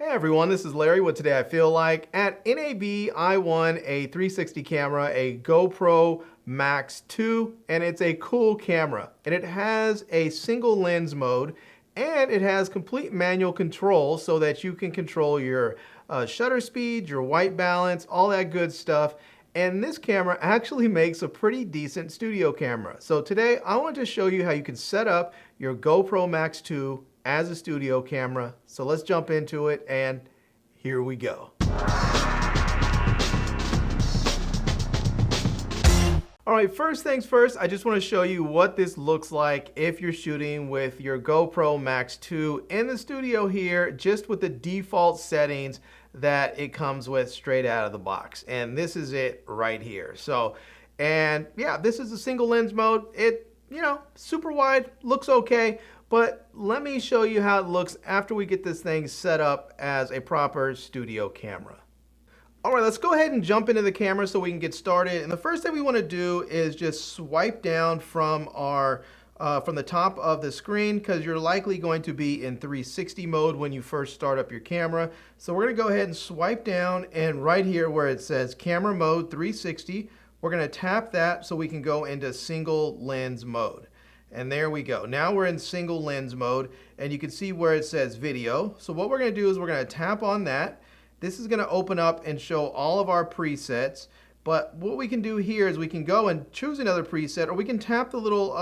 Hey everyone, this is Larry with Today I Feel Like. At NAB, I won a 360 camera, a GoPro Max 2, and it's a cool camera. And it has a single lens mode, and it has complete manual control so that you can control your shutter speed, your white balance, all that good stuff. And this camera actually makes a pretty decent studio camera. So today I want to show you how you can set up your GoPro Max 2 as a studio camera. So let's jump into it, and here we go. All right, first things first, I just want to show you what this looks like if you're shooting with your GoPro Max 2 in the studio here, just with the default settings that it comes with straight out of the box. And this is it right here. So, and yeah, this is a single lens mode. It, super wide, looks okay. But let me show you how it looks after we get this thing set up as a proper studio camera. All right, let's go ahead and jump into the camera so we can get started. And the first thing we want to do is just swipe down from our from the top of the screen, because you're likely going to be in 360 mode when you first start up your camera. So we're going to go ahead and swipe down, and right here where it says camera mode 360, we're going to tap that so we can go into single lens mode. And there we go. Now we're in single lens mode, and you can see where it says video. So what we're going to do is we're going to tap on that. This is going to open up and show all of our presets. But what we can do here is we can go and choose another preset, or we can tap the little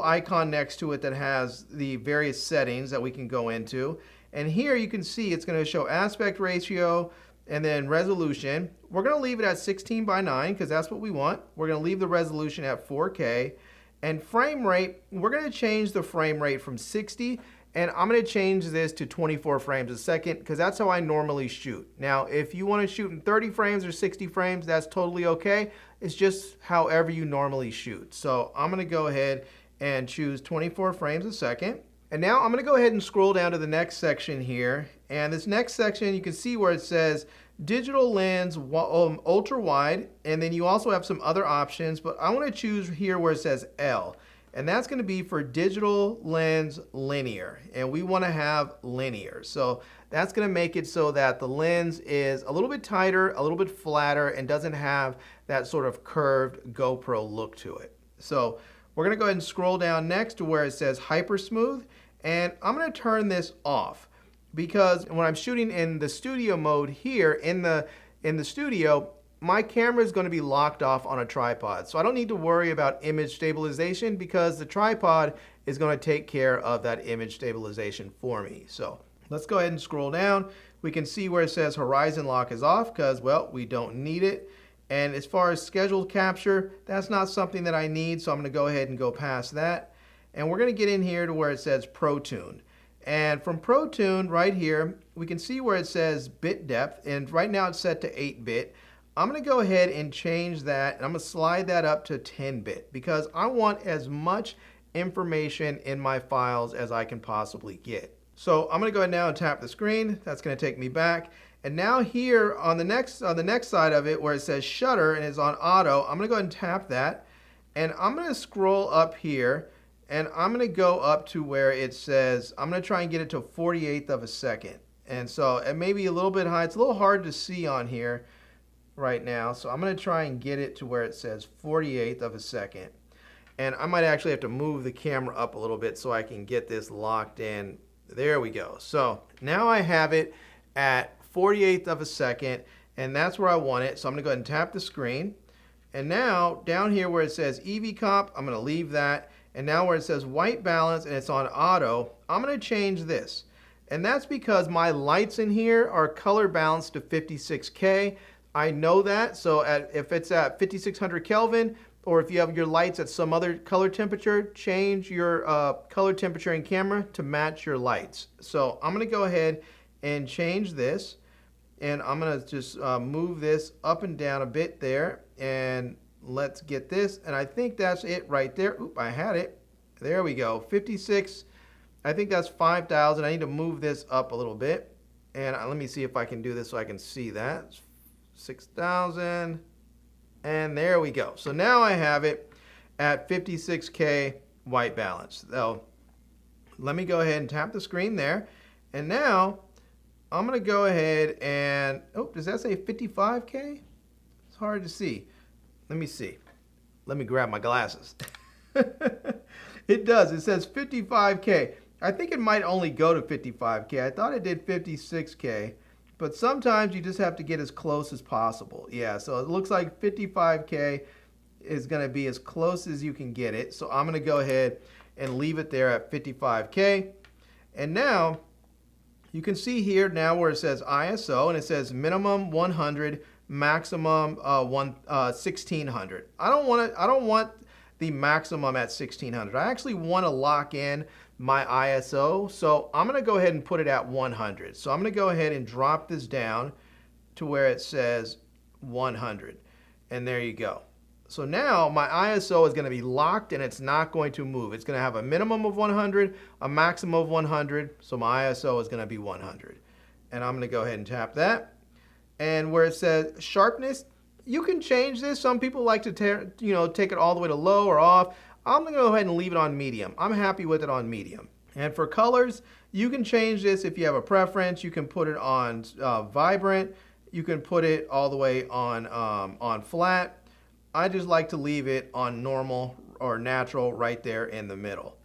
icon next to it that has the various settings that we can go into. And here you can see it's going to show aspect ratio and then resolution. We're going to leave it at 16:9 because that's what we want. We're going to leave the resolution at 4K. And frame rate, we're going to change the frame rate from 60, and I'm going to change this to 24 frames a second because that's how I normally shoot. Now, if you want to shoot in 30 frames or 60 frames, that's totally okay. It's just however you normally shoot. So I'm going to go ahead and choose 24 frames a second. And now I'm going to go ahead and scroll down to the next section here. And this next section, you can see where it says digital lens ultra wide, and then you also have some other options, but I want to choose here where it says L, and that's going to be for digital lens linear, and we want to have linear. So that's going to make it so that the lens is a little bit tighter, a little bit flatter, and doesn't have that sort of curved GoPro look to it. So we're going to go ahead and scroll down next to where it says hyper smooth, and I'm going to turn this off. Because when I'm shooting in the studio mode here in the studio, my camera is going to be locked off on a tripod. So I don't need to worry about image stabilization because the tripod is going to take care of that image stabilization for me. So let's go ahead and scroll down. We can see where it says horizon lock is off because, well, we don't need it. And as far as scheduled capture, that's not something that I need. So I'm going to go ahead and go past that. And we're going to get in here to where it says Pro Tune. And from Pro Tune right here, we can see where it says bit depth, and right now it's set to 8-bit. I'm going to go ahead and change that, and I'm going to slide that up to 10-bit because I want as much information in my files as I can possibly get. So I'm going to go ahead now and tap the screen. That's going to take me back. And now here on the next side of it where it says shutter and it's on auto, I'm going to go ahead and tap that. And I'm going to scroll up here. And I'm going to go up to where it says, I'm going to try and get it to 1/48 of a second. And so it may be a little bit high. It's a little hard to see on here right now. So I'm going to try and get it to where it says 1/48 of a second. And I might actually have to move the camera up a little bit so I can get this locked in. There we go. So now I have it at 1/48 of a second, and that's where I want it. So I'm going to go ahead and tap the screen. And now down here where it says EV comp, I'm going to leave that. And now where it says white balance and it's on auto, I'm going to change this. And that's because my lights in here are color balanced to 56K. I know that. So if it's at 5600 Kelvin, or if you have your lights at some other color temperature, change your color temperature in camera to match your lights. So I'm going to go ahead and change this. And I'm going to just move this up and down a bit there. And let's get this, and I think that's it right there. Oop, I had it. There we go. 56. I think that's 5,000. I need to move this up a little bit. And let me see if I can do this so I can see that. 6,000. And there we go. So now I have it at 56K white balance. So let me go ahead and tap the screen there. And now I'm going to go ahead and, oh, does that say 55K? It's hard to see. Let me see. Let me grab my glasses. It does. It says 55K. I think it might only go to 55K. I thought it did 56K, but sometimes you just have to get as close as possible. Yeah, so it looks like 55K is going to be as close as you can get it. So I'm going to go ahead and leave it there at 55K. And now you can see here now where it says ISO and it says minimum 100, maximum 1600. I don't want the maximum at 1600. I actually want to lock in my ISO, so I'm going to go ahead and put it at 100. So I'm going to go ahead and drop this down to where it says 100, and there you go. So now my ISO is going to be locked and it's not going to move. It's going to have a minimum of 100, a maximum of 100, so my ISO is going to be 100. And I'm going to go ahead and tap that. And where it says sharpness, you can change this. Some people like to take it all the way to low or off. I'm going to go ahead and leave it on medium. I'm happy with it on medium. And for colors, you can change this if you have a preference. You can put it on vibrant. You can put it all the way on flat. I just like to leave it on normal or natural right there in the middle.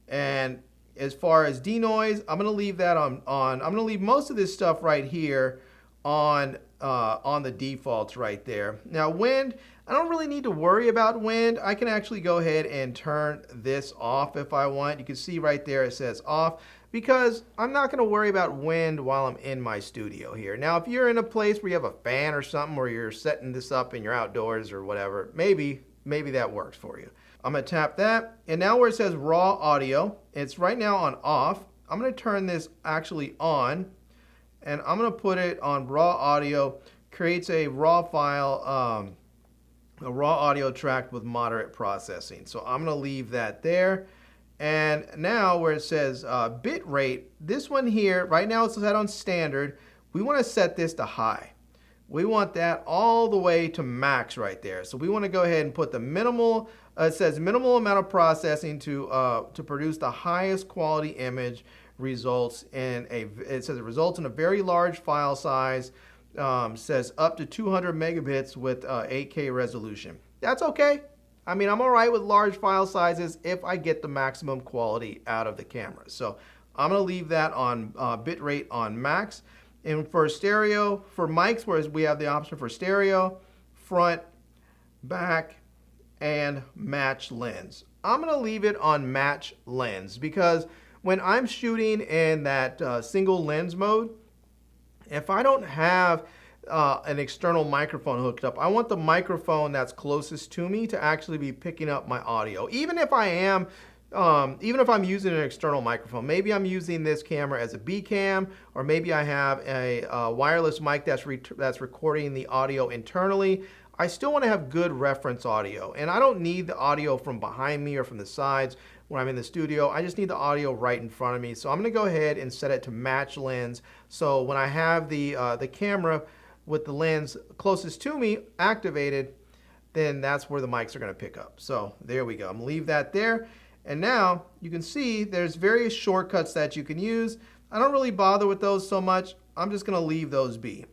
And as far as denoise, I'm going to leave that on. I'm going to leave most of this stuff right here on the defaults right there. Now wind, I don't really need to worry about wind. I can actually go ahead and turn this off if I want. You can see right there it says off, because I'm not going to worry about wind while I'm in my studio here. Now, if you're in a place where you have a fan or something, where you're setting this up and you're outdoors or whatever, maybe that works for you. I'm going to tap that, and now where it says raw audio, it's right now on off. I'm going to turn this actually on, and I'm going to put it on raw audio. Creates a raw file, a raw audio track with moderate processing. So I'm going to leave that there. And now where it says bit rate, this one here, right now it's set on standard. We want to set this to high. We want that all the way to max right there. So we want to go ahead and put the minimal, it says minimal amount of processing to produce the highest quality image. Results in it says it results in a very large file size. Says up to 200 megabits with 8K resolution. That's okay. I mean, I'm all right with large file sizes if I get the maximum quality out of the camera. So I'm going to leave that on bitrate on max. And for stereo, for mics, whereas we have the option for stereo, front, back, and match lens. I'm going to leave it on match lens because when I'm shooting in that single lens mode, if I don't have an external microphone hooked up, I want the microphone that's closest to me to actually be picking up my audio. Even if I'm using an external microphone, maybe I'm using this camera as a B cam, or maybe I have a wireless mic that's recording the audio internally. I still want to have good reference audio, and I don't need the audio from behind me or from the sides when I'm in the studio. I just need the audio right in front of me. So I'm going to go ahead and set it to match lens. So when I have the camera with the lens closest to me activated, then that's where the mics are going to pick up. So there we go. I'm going to leave that there. And now you can see there's various shortcuts that you can use. I don't really bother with those so much. I'm just going to leave those be.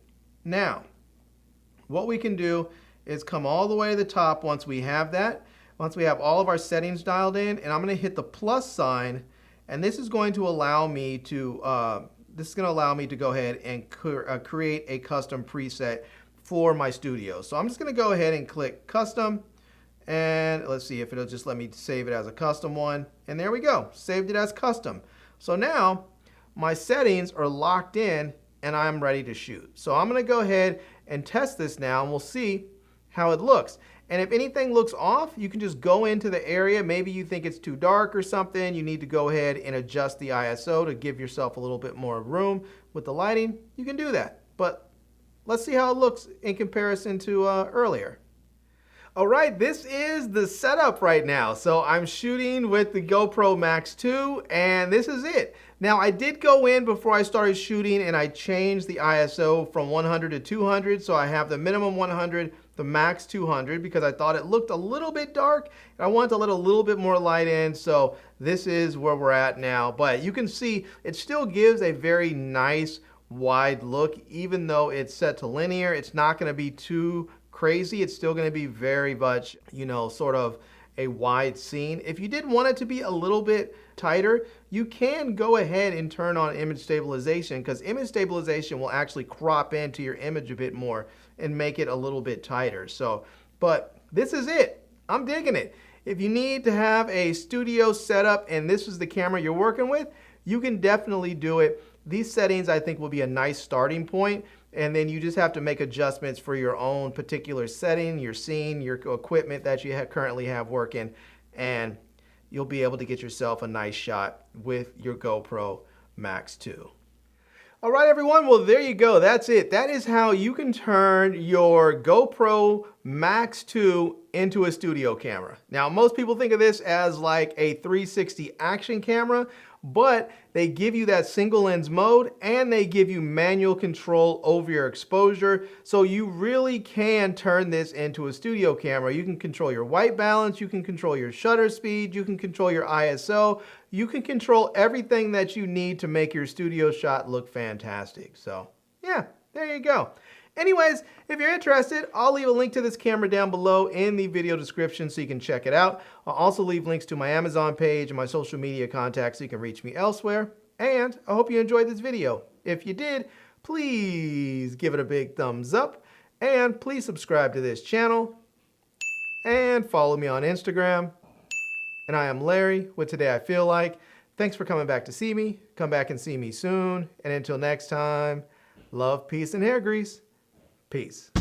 Now, what we can do is come all the way to the top once we have that. Once we have all of our settings dialed in, and I'm going to hit the plus sign, and this is going to allow me to go ahead and create a custom preset for my studio. So I'm just going to go ahead and click custom, and let's see if it'll just let me save it as a custom one. And there we go, saved it as custom. So now my settings are locked in and I'm ready to shoot. So I'm going to go ahead and test this now, and we'll see how it looks. And if anything looks off, you can just go into the area. Maybe you think it's too dark or something. You need to go ahead and adjust the ISO to give yourself a little bit more room with the lighting. You can do that. But let's see how it looks in comparison to earlier. All right, this is the setup right now. So I'm shooting with the GoPro Max 2, and this is it. Now, I did go in before I started shooting, and I changed the ISO from 100 to 200. So I have the minimum 100, the max 200, because I thought it looked a little bit dark, and I wanted to let a little bit more light in. So this is where we're at now. But you can see it still gives a very nice wide look. Even though it's set to linear, it's not going to be too crazy. It's still going to be very much, you know, sort of a wide scene. If you did want it to be a little bit tighter, you can go ahead and turn on image stabilization, because image stabilization will actually crop into your image a bit more and make it a little bit tighter. So, but this is it. I'm digging it. If you need to have a studio setup and this is the camera you're working with, you can definitely do it. These settings I think will be a nice starting point, and then you just have to make adjustments for your own particular setting, your scene, your equipment that you currently have working, and you'll be able to get yourself a nice shot with your GoPro Max 2. All right, everyone, well, there you go. That's it. That is how you can turn your GoPro Max 2 into a studio camera. Now, most people think of this as like a 360 action camera, but they give you that single lens mode and they give you manual control over your exposure. So you really can turn this into a studio camera. You can control your white balance, you can control your shutter speed, you can control your ISO, you can control everything that you need to make your studio shot look fantastic. So yeah, there you go. Anyways, if you're interested, I'll leave a link to this camera down below in the video description so you can check it out. I'll also leave links to my Amazon page and my social media contacts so you can reach me elsewhere. And I hope you enjoyed this video. If you did, please give it a big thumbs up and please subscribe to this channel and follow me on Instagram. And I am Larry with Today I Feel Like. Thanks for coming back to see me. Come back and see me soon. And until next time, love, peace, and hair grease. Peace.